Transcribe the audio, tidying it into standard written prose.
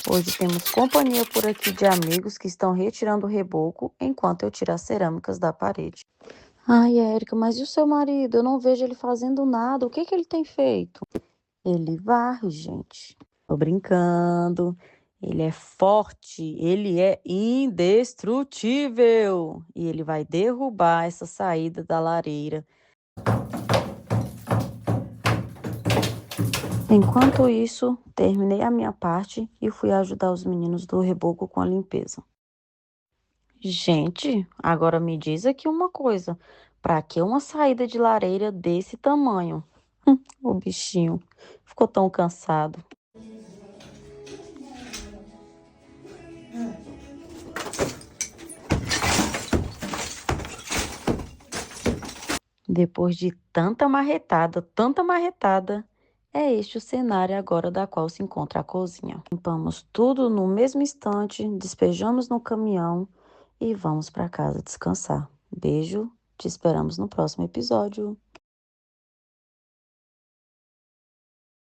Hoje temos companhia por aqui de amigos que estão retirando o reboco enquanto eu tiro as cerâmicas da parede. Ai, Érica, mas e o seu marido? Eu não vejo ele fazendo nada. O que que ele tem feito? Ele varre, gente. Tô brincando. Ele é forte, ele é indestrutível. E ele vai derrubar essa saída da lareira. Enquanto isso, terminei a minha parte e fui ajudar os meninos do reboco com a limpeza. Gente, agora me diz aqui uma coisa. Pra que uma saída de lareira desse tamanho? O bichinho ficou tão cansado. Depois de tanta marretada, é este o cenário agora da qual se encontra a cozinha. Limpamos tudo no mesmo instante, despejamos no caminhão e vamos para casa descansar. Beijo, te esperamos no próximo episódio.